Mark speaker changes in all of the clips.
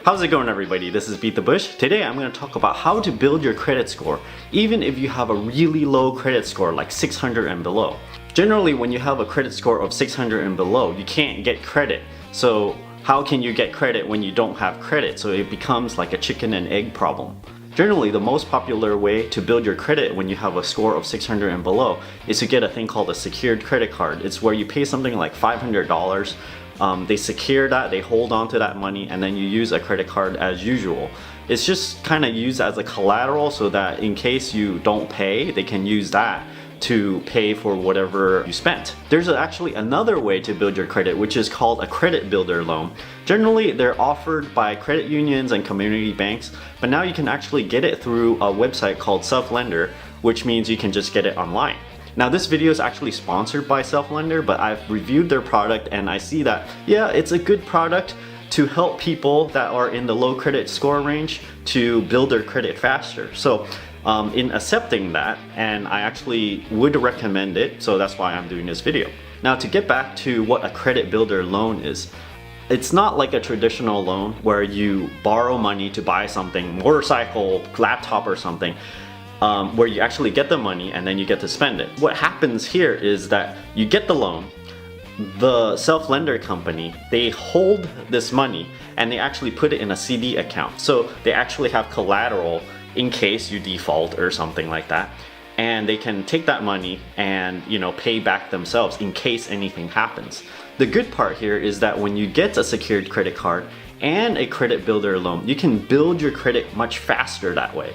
Speaker 1: How's it going, everybody? This is BeatTheBush. Today I'm going to talk about how to build your credit score even if you have a really low credit score like 600 and below. Generally, when you have a credit score of 600 and below, you can't get credit. So how can you get credit when you don't have credit? So it becomes like a chicken and egg problem. Generally, the most popular way to build your credit when you have a score of 600 and below is to get a thing called a secured credit card. It's where you pay something like $500. They secure that, they hold on to that money, and then you use a credit card as usual. It's just kind of used as a collateral so that in case you don't pay, they can use that to pay for whatever you spent. There's actually another way to build your credit, which is called a credit builder loan. Generally, they're offered by credit unions and community banks, but now you can actually get it through a website called SelfLender, which means you can just get it online. Now, this video is actually sponsored by SelfLender, but I've reviewed their product and I see that, yeah, it's a good product to help people that are in the low credit score range to build their credit faster. So in accepting that, and I actually would recommend it, so that's why I'm doing this video. Now, to get back to what a credit builder loan is, it's not like a traditional loan where you borrow money to buy something, motorcycle, laptop or something, where you actually get the money and then you get to spend it. What happens here is that you get the loan, the self-lender company, they hold this money and they actually put it in a CD account. So they actually have collateral in case you default or something like that. And they can take that money and, pay back themselves in case anything happens. The good part here is that when you get a secured credit card and a credit builder loan, you can build your credit much faster that way.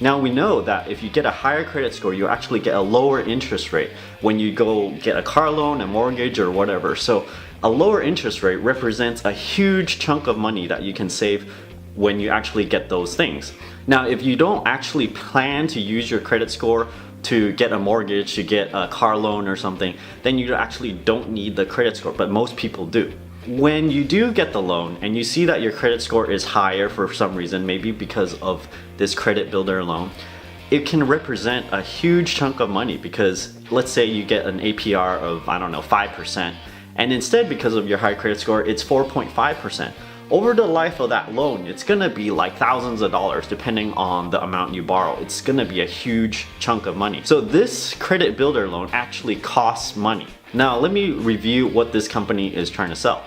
Speaker 1: Now, we know that if you get a higher credit score, you actually get a lower interest rate when you go get a car loan, a mortgage, or whatever. So a lower interest rate represents a huge chunk of money that you can save when you actually get those things. Now, if you don't actually plan to use your credit score to get a mortgage, to get a car loan or something, then you actually don't need the credit score, but most people do. When you do get the loan and you see that your credit score is higher for some reason, maybe because of this credit builder loan, it can represent a huge chunk of money because let's say you get an APR of, 5%, and instead, because of your high credit score, it's 4.5%. Over the life of that loan, it's gonna be like thousands of dollars depending on the amount you borrow. It's gonna be a huge chunk of money. So this credit builder loan actually costs money. Now, let me review what this company is trying to sell.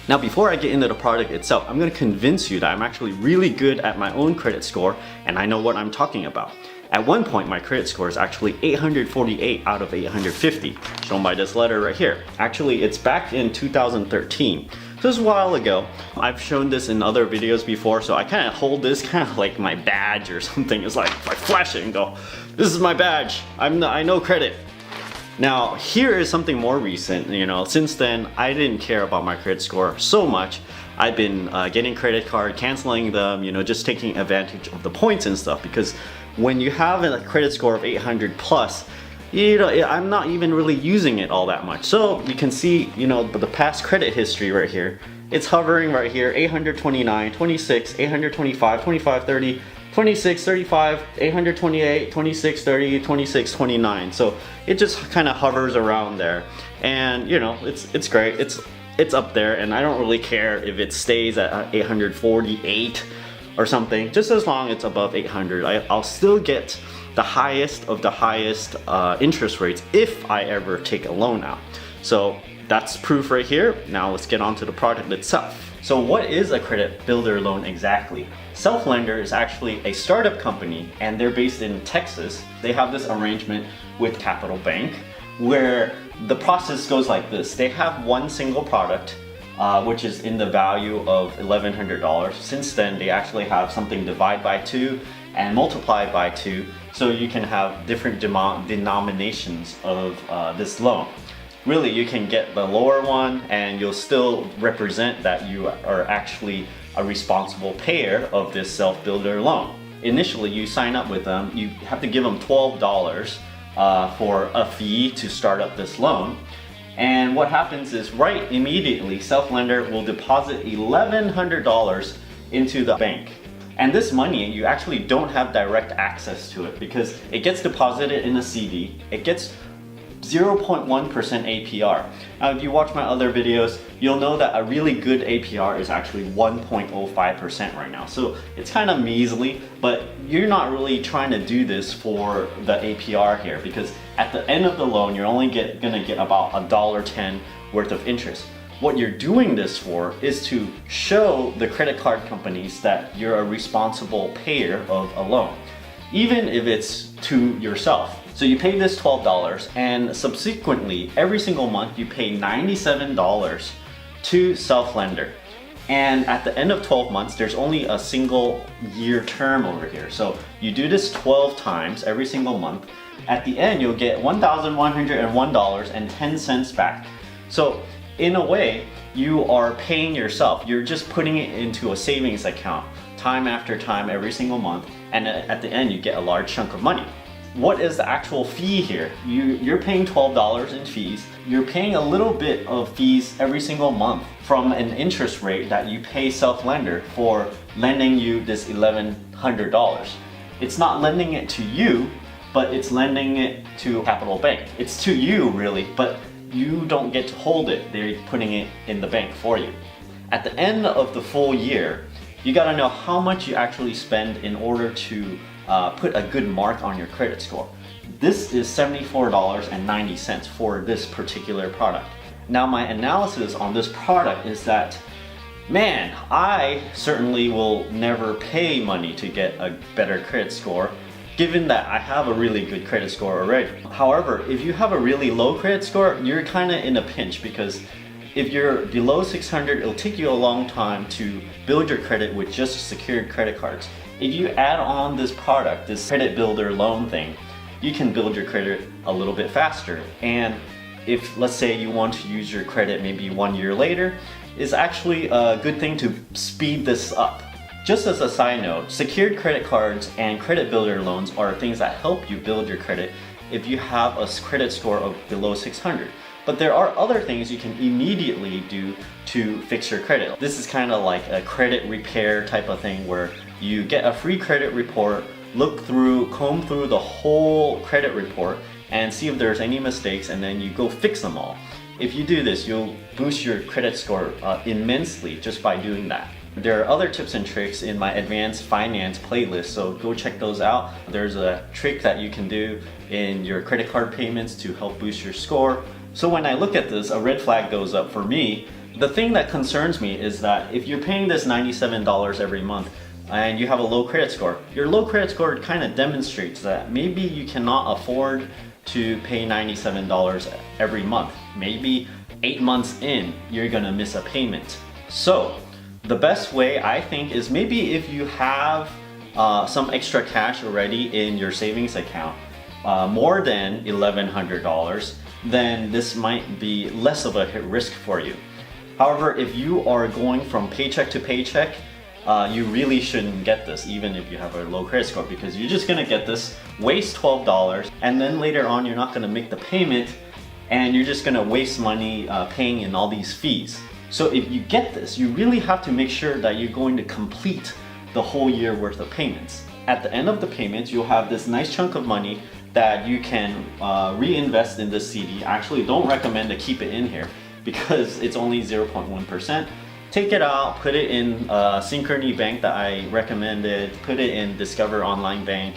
Speaker 1: Now, before I get into the product itself, I'm going to convince you that I'm actually really good at my own credit score and I know what I'm talking about. At one point, my credit score is actually 848 out of 850, shown by this letter right here. Actually, it's back in 2013. So this is a while ago. I've shown this in other videos before, so I kind of hold this kind of like my badge or something. It's like I flash it and go, this is my badge. I know credit. Now, here is something more recent. Since then, I didn't care about my credit score so much. I've been getting credit card, canceling them, just taking advantage of the points and stuff, because when you have a credit score of 800 plus, I'm not even really using it all that much. So you can see, the past credit history right here. It's hovering right here, 829, 26, 825, 25, 30, 26, 35, 828, 26, 30, 26, 29. So it just kind of hovers around there. And it's great. It's up there, and I don't really care if it stays at 848 or something. Just as long as it's above 800, I'll still get the highest of the highest interest rates if I ever take a loan out. So that's proof right here. Now let's get on to the product itself. So what is a credit builder loan exactly? SelfLender is actually a startup company and they're based in Texas. They have this arrangement with Capital Bank where the process goes like this. They have one single product which is in the value of $1,100. Since then, they actually have something divide by 2 and multiply by 2, so you can have different denominations of this loan. Really, you can get the lower one and you'll still represent that you are actually a responsible payer of this self-builder loan. Initially, you sign up with them, you have to give them $12 for a fee to start up this loan. And what happens is right immediately, SelfLender will deposit $1,100 into the bank. And this money, you actually don't have direct access to it because it gets deposited in a CD. It gets 0.1% APR. Now, if you watch my other videos, you'll know that a really good APR is actually 1.05% right now. So it's kind of measly, but you're not really trying to do this for the APR here, because at the end of the loan, you're only gonna get about $1.10 worth of interest. What you're doing this for is to show the credit card companies that you're a responsible payer of a loan, even if it's to yourself. So you pay this $12, and subsequently every single month you pay $97 to SelfLender. And at the end of 12 months, there's only a single year term over here. So you do this 12 times every single month. At the end, you'll get $1,101.10 back. So in a way, you are paying yourself. You're just putting it into a savings account time after time every single month. And at the end, you get a large chunk of money. What is the actual fee here? You're paying $12 in fees. You're paying a little bit of fees every single month from an interest rate that you pay SelfLender for lending you this $1,100. It's not lending it to you, but it's lending it to Capital Bank. It's to you really, but you don't get to hold it. They're putting it in the bank for you. At the end of the full year, you gotta know how much you actually spend in order to put a good mark on your credit score. This is $74.90 for this particular product. Now, my analysis on this product is that, man, I certainly will never pay money to get a better credit score, given that I have a really good credit score already. However, if you have a really low credit score, you're kind of in a pinch, because if you're below 600, it'll take you a long time to build your credit with just secured credit cards. If you add on this product, this credit builder loan thing, you can build your credit a little bit faster. And if, let's say, you want to use your credit maybe 1 year later, it's actually a good thing to speed this up. Just as a side note, secured credit cards and credit builder loans are things that help you build your credit if you have a credit score of below 600. But there are other things you can immediately do to fix your credit. This is kind of like a credit repair type of thing, where you get a free credit report, comb through the whole credit report and see if there's any mistakes, and then you go fix them all. If you do this, you'll boost your credit score immensely just by doing that. There are other tips and tricks in my advanced finance playlist, so go check those out. There's a trick that you can do in your credit card payments to help boost your score. So when I look at this, a red flag goes up for me. The thing that concerns me is that if you're paying this $97 every month and you have a low credit score, your low credit score kind of demonstrates that maybe you cannot afford to pay $97 every month. Maybe 8 months in, you're gonna miss a payment. So the best way, I think, is maybe if you have some extra cash already in your savings account, more than $1,100, then this might be less of a risk for you. However, if you are going from paycheck to paycheck, you really shouldn't get this, even if you have a low credit score, because you're just gonna get this, waste $12, and then later on you're not gonna make the payment, and you're just gonna waste money paying in all these fees. So if you get this, you really have to make sure that you're going to complete the whole year worth of payments. At the end of the payments, you'll have this nice chunk of money that you can reinvest in this CD. I actually don't recommend to keep it in here because it's only 0.1%. Take it out, put it in Synchrony Bank that I recommended, put it in Discover Online Bank.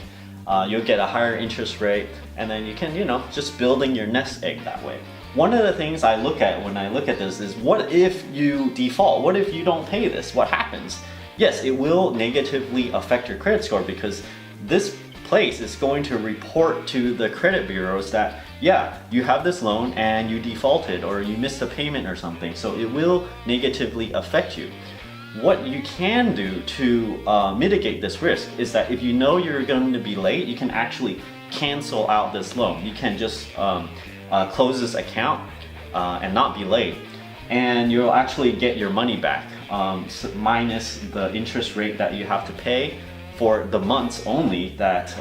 Speaker 1: You'll get a higher interest rate, and then you can, just building your nest egg that way. One of the things I look at when I look at this is, what if you default? What if you don't pay this? What happens? Yes, it will negatively affect your credit score, because this place is going to report to the credit bureaus that, yeah, you have this loan and you defaulted or you missed a payment or something. So it will negatively affect you. What you can do to mitigate this risk is that if you know you're going to be late, you can actually cancel out this loan. You can just close this account and not be late, and you'll actually get your money back, minus the interest rate that you have to pay for the months only that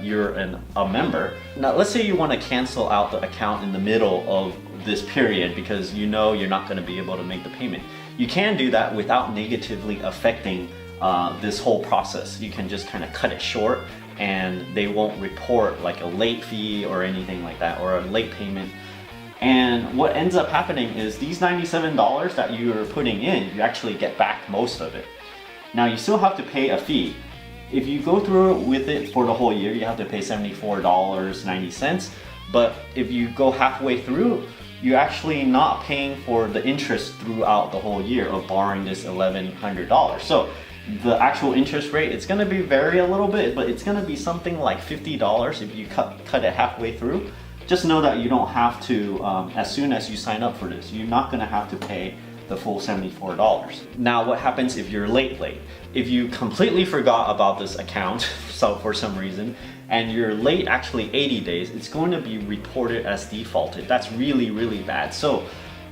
Speaker 1: you're a member. Now, let's say you want to cancel out the account in the middle of this period because you're not going to be able to make the payment. You can do that without negatively affecting this whole process. You can just kind of cut it short and they won't report like a late fee or anything like that, or a late payment. And what ends up happening is these $97 that you're putting in, you actually get back most of it. Now you still have to pay a fee. If you go through with it for the whole year, you have to pay $74.90. But if you go halfway through, you're actually not paying for the interest throughout the whole year of borrowing this $1,100. So the actual interest rate, it's gonna vary a little bit, but it's gonna be something like $50 if you cut it halfway through. Just know that you don't have to, as soon as you sign up for this, you're not gonna have to pay the full $74. Now what happens if you're late? If you completely forgot about this account so for some reason, and you're late actually 80 days, it's going to be reported as defaulted. That's really, really bad. So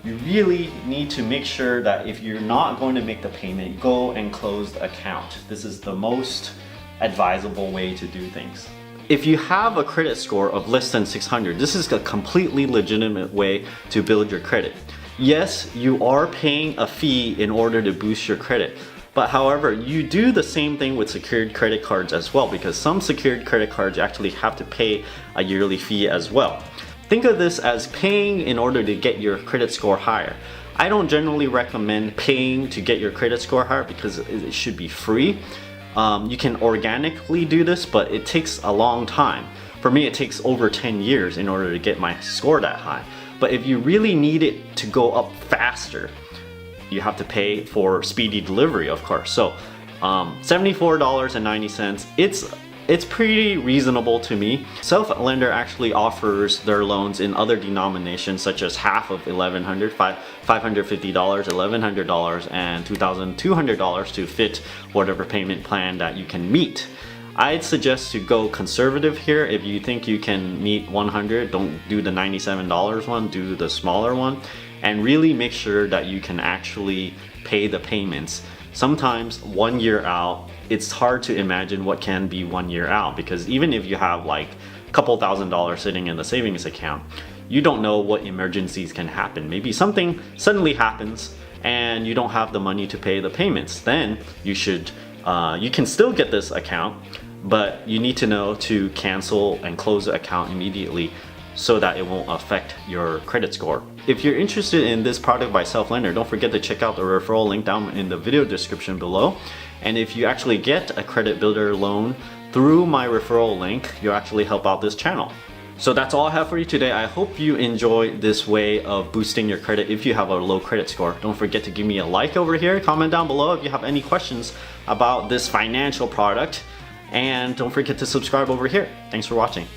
Speaker 1: you really need to make sure that if you're not going to make the payment, go and close the account. This is the most advisable way to do things. If you have a credit score of less than 600, this is a completely legitimate way to build your credit. Yes, you are paying a fee in order to boost your credit. But however, you do the same thing with secured credit cards as well, because some secured credit cards actually have to pay a yearly fee as well. Think of this as paying in order to get your credit score higher. I don't generally recommend paying to get your credit score higher because it should be free. You can organically do this, but it takes a long time. For me, it takes over 10 years in order to get my score that high. But if you really need it to go up faster, you have to pay for speedy delivery, of course. So $74.90, it's pretty reasonable to me. SelfLender actually offers their loans in other denominations, such as half of $1,100, $550, $1,100, and $2,200 to fit whatever payment plan that you can meet. I'd suggest to go conservative here. If you think you can meet 100, don't do the $97 one, do the smaller one, and really make sure that you can actually pay the payments. Sometimes 1 year out, it's hard to imagine what can be 1 year out, because even if you have like a couple $1,000s sitting in the savings account, you don't know what emergencies can happen. Maybe something suddenly happens and you don't have the money to pay the payments. Then you can still get this account, but you need to know to cancel and close the account immediately so that it won't affect your credit score. If you're interested in this product by SelfLender, don't forget to check out the referral link down in the video description below. And if you actually get a credit builder loan through my referral link, you'll actually help out this channel. So that's all I have for you today. I hope you enjoy this way of boosting your credit if you have a low credit score. Don't forget to give me a like over here, comment down below if you have any questions about this financial product, and don't forget to subscribe over here. Thanks for watching.